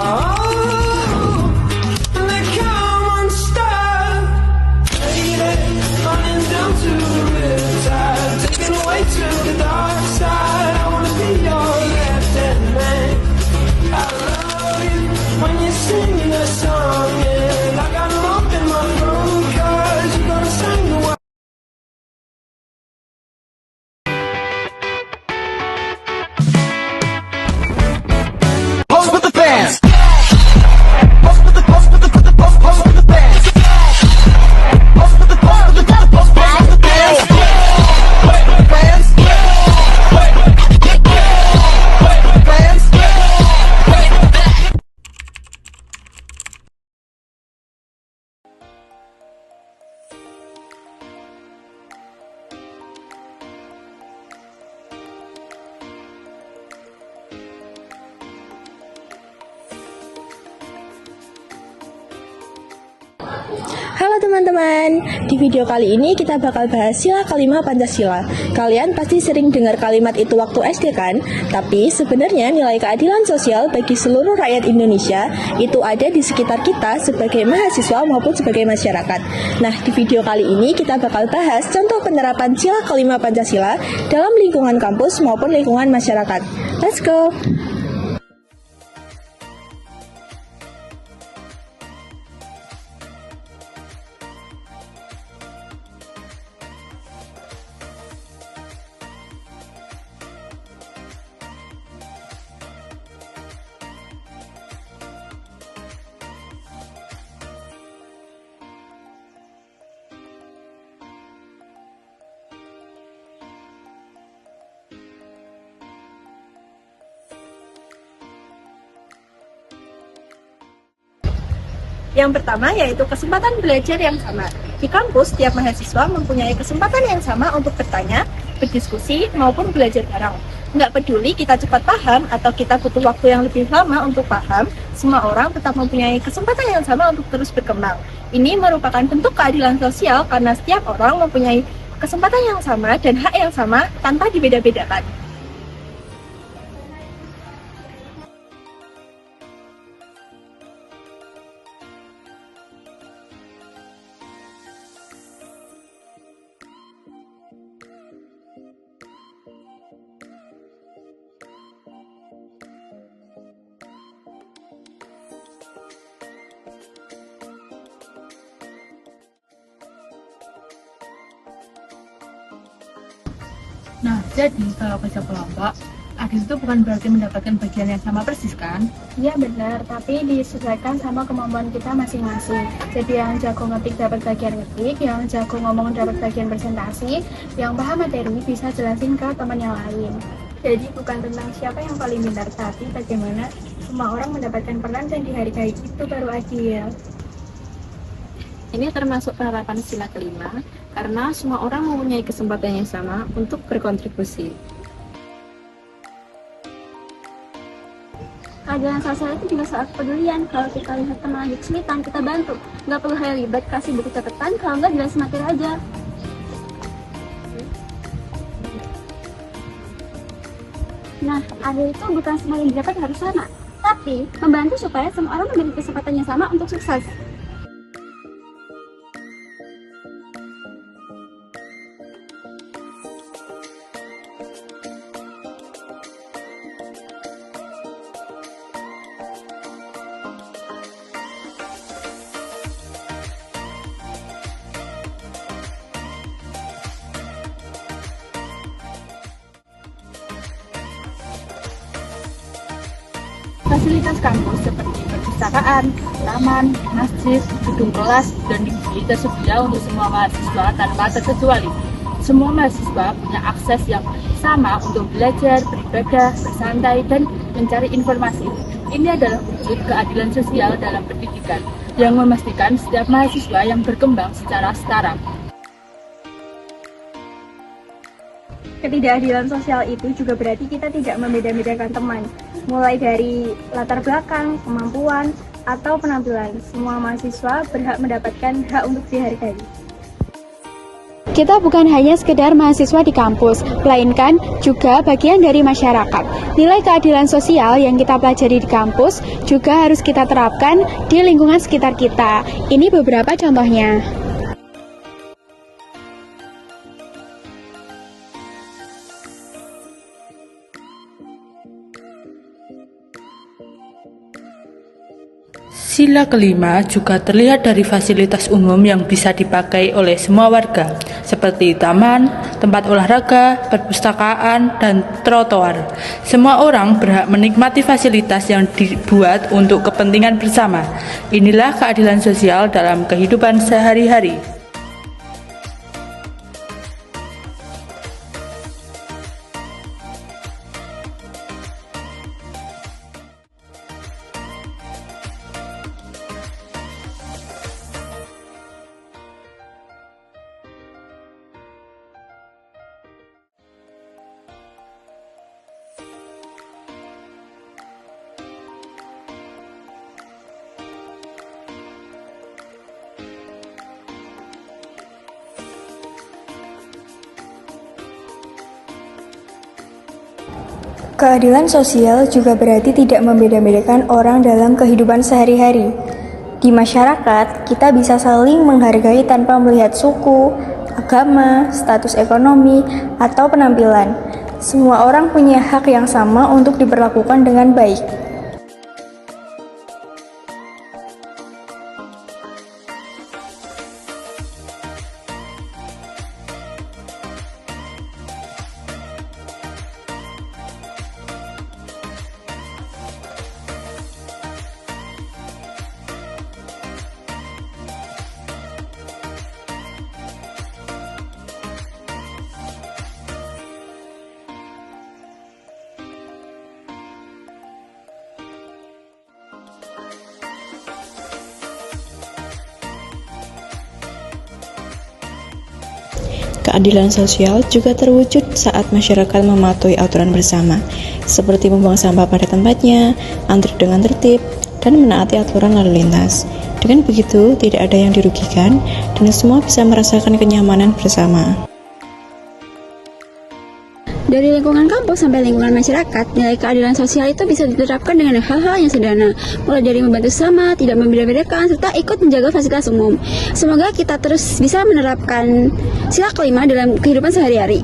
Oh, they come unstuck. Lady, running down to the riptide, taken away to the dark side. I wanna be your left-hand man. I love you when you sing the song, and I got them up in my room, 'cause you're gonna sing the world. Post with the fans. Post with the post with the post with the fans. Post with the post with the post with the fans. Fans. Fans. Halo teman-teman, di video kali ini kita bakal bahas sila kelima Pancasila. Kalian pasti sering dengar kalimat itu waktu SD kan? Tapi sebenarnya nilai keadilan sosial bagi seluruh rakyat Indonesia itu ada di sekitar kita sebagai mahasiswa maupun sebagai masyarakat. Nah, di video kali ini kita bakal bahas contoh penerapan sila kelima Pancasila dalam lingkungan kampus maupun lingkungan masyarakat. Let's go! Yang pertama yaitu kesempatan belajar yang sama. Di kampus, setiap mahasiswa mempunyai kesempatan yang sama untuk bertanya, berdiskusi, maupun belajar bareng. Nggak peduli kita cepat paham atau kita butuh waktu yang lebih lama untuk paham, semua orang tetap mempunyai kesempatan yang sama untuk terus berkembang. Ini merupakan bentuk keadilan sosial karena setiap orang mempunyai kesempatan yang sama dan hak yang sama tanpa dibeda-bedakan. Nah, jadi kalau kerja kelompok, adil itu bukan berarti mendapatkan bagian yang sama persis kan? Iya benar, tapi disesuaikan sama kemampuan kita masing-masing. Jadi yang jago ngetik dapat bagian ngetik, yang jago ngomong dapat bagian presentasi, yang paham materi bisa jelasin ke teman yang lain. Jadi bukan tentang siapa yang paling pintar, tapi bagaimana semua orang mendapatkan peran dan dihargai, itu baru adil. Ini termasuk penerapan sila kelima, karena semua orang mempunyai kesempatan yang sama untuk berkontribusi. Keadilan sosial itu juga soal kepedulian. Kalau kita lihat teman lagi kesulitan, kita bantu. Nggak perlu hal ribet, kasih buku catatan, kalau nggak jelasin materi aja. Nah, adil itu bukan semua yang didapat harus sama, tapi membantu supaya semua orang memiliki kesempatan yang sama untuk sukses. Fasilitas kampus seperti perpustakaan, taman, masjid, gedung kelas, dan library tersedia untuk semua mahasiswa tanpa terkecuali. Semua mahasiswa punya akses yang sama untuk belajar, beribadah, bersantai, dan mencari informasi. Ini adalah wujud keadilan sosial dalam pendidikan yang memastikan setiap mahasiswa yang berkembang secara setara. Ketidakadilan sosial itu juga berarti kita tidak membeda-bedakan teman, mulai dari latar belakang, kemampuan, atau penampilan. Semua mahasiswa berhak mendapatkan hak untuk dihargai. Kita bukan hanya sekedar mahasiswa di kampus, melainkan juga bagian dari masyarakat. Nilai keadilan sosial yang kita pelajari di kampus juga harus kita terapkan di lingkungan sekitar kita. Ini beberapa contohnya. Sila kelima juga terlihat dari fasilitas umum yang bisa dipakai oleh semua warga, seperti taman, tempat olahraga, perpustakaan, dan trotoar. Semua orang berhak menikmati fasilitas yang dibuat untuk kepentingan bersama. Inilah keadilan sosial dalam kehidupan sehari-hari. Keadilan sosial juga berarti tidak membeda-bedakan orang dalam kehidupan sehari-hari. Di masyarakat, kita bisa saling menghargai tanpa melihat suku, agama, status ekonomi, atau penampilan. Semua orang punya hak yang sama untuk diperlakukan dengan baik. Keadilan sosial juga terwujud saat masyarakat mematuhi aturan bersama, seperti membuang sampah pada tempatnya, antri dengan tertib, dan menaati aturan lalu lintas. Dengan begitu, tidak ada yang dirugikan, dan semua bisa merasakan kenyamanan bersama. Dari lingkungan kampus sampai lingkungan masyarakat, nilai keadilan sosial itu bisa diterapkan dengan hal-hal yang sederhana, mulai dari membantu sesama, tidak membeda-bedakan, serta ikut menjaga fasilitas umum. Semoga kita terus bisa menerapkan sila kelima dalam kehidupan sehari-hari.